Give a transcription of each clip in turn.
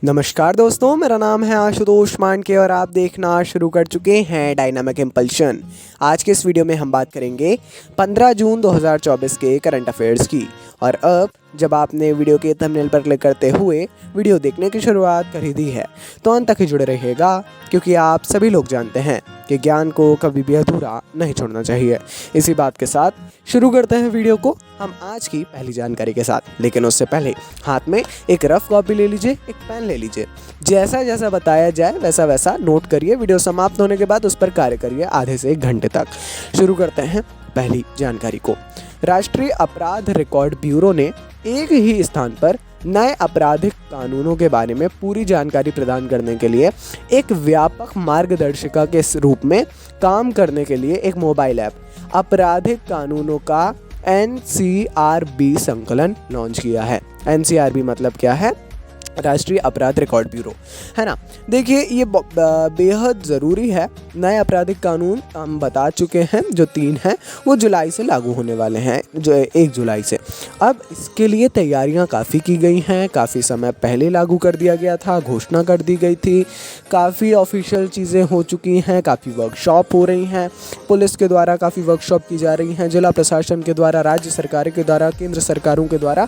नमस्कार दोस्तों, मेरा नाम है आशुतोष मांडके और आप देखना शुरू कर चुके हैं डायनामिक इम्पल्शन। आज के इस वीडियो में हम बात करेंगे 15 जून 2024 के करंट अफेयर्स की। और अब जब आपने वीडियो के थंबनेल पर क्लिक करते हुए वीडियो देखने की शुरुआत कर ही दी है तो अंत तक ही जुड़े रहिएगा, क्योंकि आप सभी लोग जानते हैं कि ज्ञान को कभी भी अधूरा नहीं छोड़ना चाहिए। इसी बात के साथ शुरू करते हैं वीडियो को हम आज की पहली जानकारी के साथ। लेकिन उससे पहले हाथ में एक रफ कॉपी ले लीजिए, एक पेन ले लीजिए। जैसा जैसा बताया जाए वैसा वैसा नोट करिए। वीडियो समाप्त होने के बाद उस पर कार्य करिए आधे से 1 घंटे तक। शुरू करते हैं पहली जानकारी को। राष्ट्रीय अपराध रिकॉर्ड ब्यूरो ने एक ही स्थान पर नए आपराधिक कानूनों के बारे में पूरी जानकारी प्रदान करने के लिए एक व्यापक मार्गदर्शिका के रूप में काम करने के लिए एक मोबाइल ऐप आपराधिक कानूनों का NCRB संकलन लॉन्च किया है। NCRB मतलब क्या है? राष्ट्रीय अपराध रिकॉर्ड ब्यूरो, है ना। देखिए, ये बेहद ज़रूरी है। नए आपराधिक कानून हम बता चुके हैं, जो 3 हैं वो जुलाई से लागू होने वाले हैं, जो 1 जुलाई से। अब इसके लिए तैयारियां काफ़ी की गई हैं। काफ़ी समय पहले लागू कर दिया गया था, घोषणा कर दी गई थी। काफ़ी ऑफिशियल चीज़ें हो चुकी हैं, काफ़ी वर्कशॉप हो रही हैं। पुलिस के द्वारा काफ़ी वर्कशॉप की जा रही हैं, जिला प्रशासन के द्वारा, राज्य सरकार के द्वारा, केंद्र सरकारों के द्वारा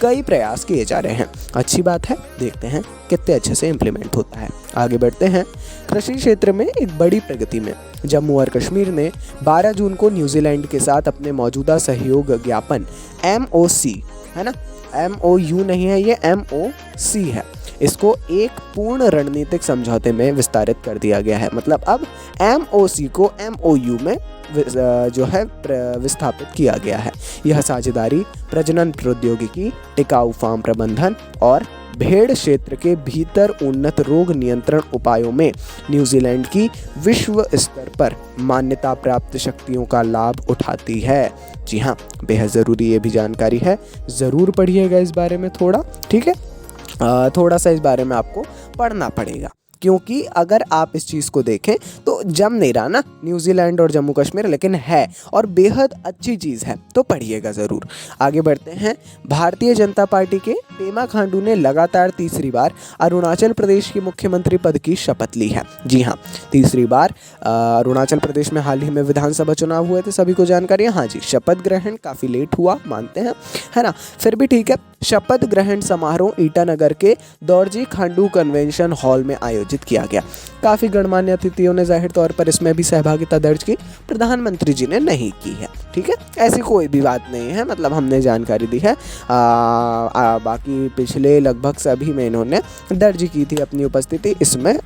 कई प्रयास किए जा रहे हैं। अच्छी बात है, देखते हैं कितने अच्छे से इम्प्लीमेंट होता है। आगे बढ़ते हैं। कृषि क्षेत्र में एक बड़ी प्रगति में जम्मू और कश्मीर ने 12 जून को न्यूजीलैंड के साथ अपने मौजूदा सहयोग ज्ञापन MOC, है ना, MOU नहीं है, ये MOC है, इसको एक पूर्ण रणनीतिक समझौते में विस्तारित कर दिया गया है। मतलब अब MOC को MOU में जो है विस्थापित किया गया है। यह साझेदारी प्रजनन प्रौद्योगिकी, टिकाऊ फार्म प्रबंधन और भेड़ क्षेत्र के भीतर उन्नत रोग नियंत्रण उपायों में न्यूजीलैंड की विश्व स्तर पर मान्यता प्राप्त शक्तियों का लाभ उठाती है। जी हाँ, बेहद ज़रूरी ये भी जानकारी है, ज़रूर पढ़िएगा इस बारे में थोड़ा, ठीक है। थोड़ा सा इस बारे में आपको पढ़ना पड़ेगा, क्योंकि अगर आप इस चीज़ को देखें तो जम नहीं रहा ना न्यूजीलैंड और जम्मू कश्मीर, लेकिन है और बेहद अच्छी चीज़ है, तो पढ़िएगा ज़रूर। आगे बढ़ते हैं। भारतीय जनता पार्टी के पेमा खांडू ने लगातार तीसरी बार अरुणाचल प्रदेश के मुख्यमंत्री पद की शपथ ली है। जी हाँ, तीसरी बार अरुणाचल प्रदेश में हाल ही में विधानसभा चुनाव हुए थे, सभी को जानकारी है। हाँ जी, शपथ ग्रहण काफ़ी लेट हुआ, मानते हैं, है ना, फिर भी ठीक है। शपथ ग्रहण समारोह ईटानगर के दौरजी खांडू कन्वेंशन हॉल में आयोजित किया गया। काफ़ी गणमान्य अतिथियों ने जाहिर तौर पर इसमें भी सहभागिता दर्ज की, प्रधानमंत्री जी ने नहीं की है, ठीक है। ऐसी कोई भी बात नहीं है, मतलब हमने जानकारी दी है। बाकी पिछले लगभग सभी में इन्होंने दर्ज की थी अपनी उपस्थिति। इसमें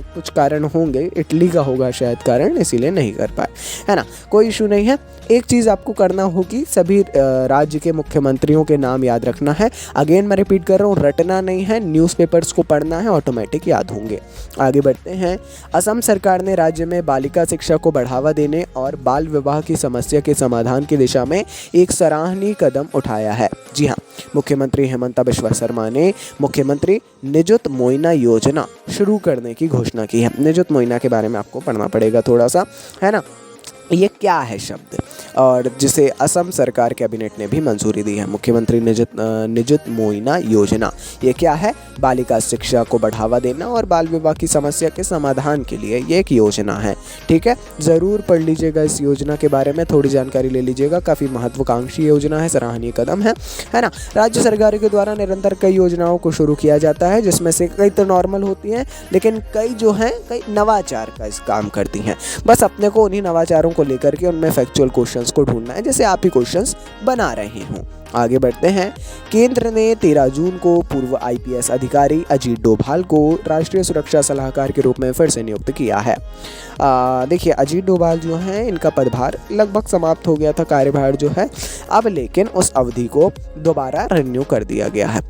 कुछ कारण होंगे, इटली का होगा शायद कारण, इसीलिए नहीं कर पाए, है ना, कोई इशू नहीं है। एक चीज़ आपको करना होगी, सभी राज्य के मुख्यमंत्रियों के नाम याद रखना है। अगेन मैं रिपीट कर रहा हूँ, रटना नहीं है, न्यूज़पेपर्स को पढ़ना है, ऑटोमेटिक याद होंगे। आगे बढ़ते हैं। असम सरकार ने राज्य में बालिका शिक्षा को बढ़ावा देने और बाल विवाह की समस्या के समाधान की दिशा में एक सराहनीय कदम उठाया है। जी हाँ, मुख्यमंत्री हेमंता बिश्वा शर्मा ने मुख्यमंत्री निजुत मोइना योजना शुरू करने की घोषणा की है। निजुत मोइना के बारे में आपको पढ़ना पड़ेगा थोड़ा सा, है ना। ये क्या है शब्द, और जिसे असम सरकार कैबिनेट ने भी मंजूरी दी है। मुख्यमंत्री निजुत मोइना योजना, ये क्या है? बालिका शिक्षा को बढ़ावा देना और बाल विवाह की समस्या के समाधान के लिए ये एक योजना है, ठीक है। ज़रूर पढ़ लीजिएगा इस योजना के बारे में, थोड़ी जानकारी ले लीजिएगा। काफ़ी महत्वाकांक्षी योजना है, सराहनीय कदम है ना। राज्य सरकार के द्वारा निरंतर कई योजनाओं को शुरू किया जाता है, जिसमें से कई तो नॉर्मल होती हैं, लेकिन कई जो हैं कई नवाचार का इस काम करती हैं। बस अपने को उन्हीं नवाचारों को लेकर के उनमें फैक्चुअल क्वेश्चंस को ढूंढना है, जैसे आप ही क्वेश्चंस बना रहे हों। आगे बढ़ते हैं। केंद्र ने 13 जून को पूर्व IPS अधिकारी अजीत डोभाल को राष्ट्रीय सुरक्षा सलाहकार के रूप में फिर से नियुक्त किया है। देखिए, अजीत डोभाल जो हैं, इनका पदभार लगभग समाप्त हो गया था, कार्यभार जो है अब, लेकिन उस अवधि को दोबारा रिन्यू कर दिया गया है।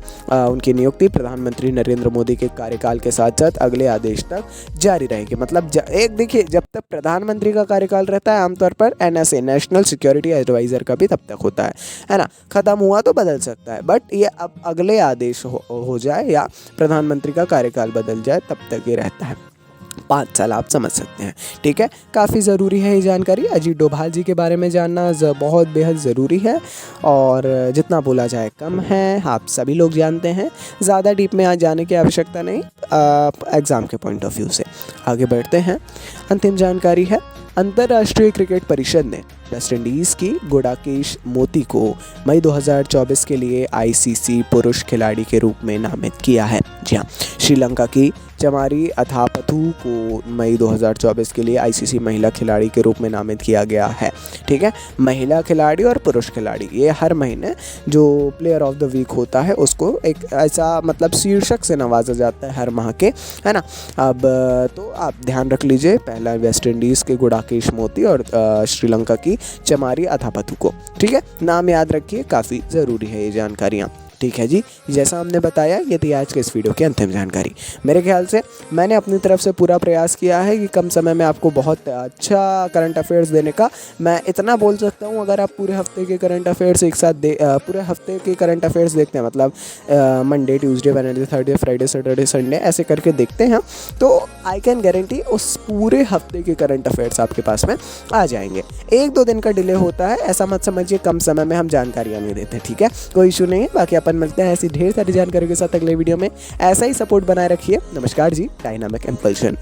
उनकी नियुक्ति प्रधानमंत्री नरेंद्र मोदी के कार्यकाल के साथ साथ अगले आदेश तक जारी रहेगी। मतलब एक देखिए, जब तक प्रधानमंत्री का कार्यकाल रहता है, आमतौर पर NSA नेशनल सिक्योरिटी एडवाइज़र का भी तब तक होता है ना। खत्म हुआ तो बदल सकता है, बट ये अब अगले आदेश हो जाए या प्रधानमंत्री का कार्यकाल बदल जाए, तब तक ये रहता है। 5 साल आप समझ सकते हैं। ठीक है, काफ़ी ज़रूरी है ये जानकारी। अजीत डोभाल जी के बारे में जानना बहुत बेहद ज़रूरी है और जितना बोला जाए कम है, आप सभी लोग जानते हैं। ज़्यादा डीप में आज जाने की आवश्यकता नहीं, एग्ज़ाम के पॉइंट ऑफ व्यू से। आगे बढ़ते हैं। अंतिम जानकारी है, अंतर्राष्ट्रीय क्रिकेट परिषद ने वेस्ट इंडीज़ की गुडाकेश मोती को मई 2024 के लिए आईसीसी पुरुष खिलाड़ी के रूप में नामित किया है। जी हाँ, श्रीलंका की चमारी अथापथु को मई 2024 के लिए आईसीसी महिला खिलाड़ी के रूप में नामित किया गया है। ठीक है, महिला खिलाड़ी और पुरुष खिलाड़ी, ये हर महीने जो प्लेयर ऑफ द वीक होता है उसको एक ऐसा मतलब शीर्षक से नवाजा जाता है हर माह के, है ना। अब तो आप ध्यान रख लीजिए, पहला वेस्ट इंडीज़ के गुडाकेश मोती और श्रीलंका की चमारी अथापथु को। ठीक है, नाम याद रखिए, काफ़ी ज़रूरी है ये जानकारियाँ। ठीक है जी, जैसा हमने बताया ये थी आज के इस वीडियो की अंतिम जानकारी। मेरे ख्याल से मैंने अपनी तरफ से पूरा प्रयास किया है कि कम समय में आपको बहुत अच्छा करंट अफेयर्स देने का। मैं इतना बोल सकता हूँ, अगर आप पूरे हफ्ते के करंट अफेयर्स एक साथ पूरे हफ्ते के करंट अफेयर्स देखते हैं, मतलब Monday, Tuesday, Wednesday, Thursday, Friday, Saturday, Sunday ऐसे करके देखते हैं, तो आई कैन गारंटी उस पूरे हफ्ते के करंट अफेयर्स आपके पास में आ जाएंगे। 1-2 दिन का डिले होता है, ऐसा मत समझिए कम समय में हम जानकारियाँ नहीं देते। ठीक है, कोई इशू नहीं है। बाकी अपन मिलते हैं ऐसी ढेर सारी जानकारी के साथ अगले वीडियो में। ऐसा ही सपोर्ट बनाए रखिए। नमस्कार जी, डायनामिक इम्पल्शन।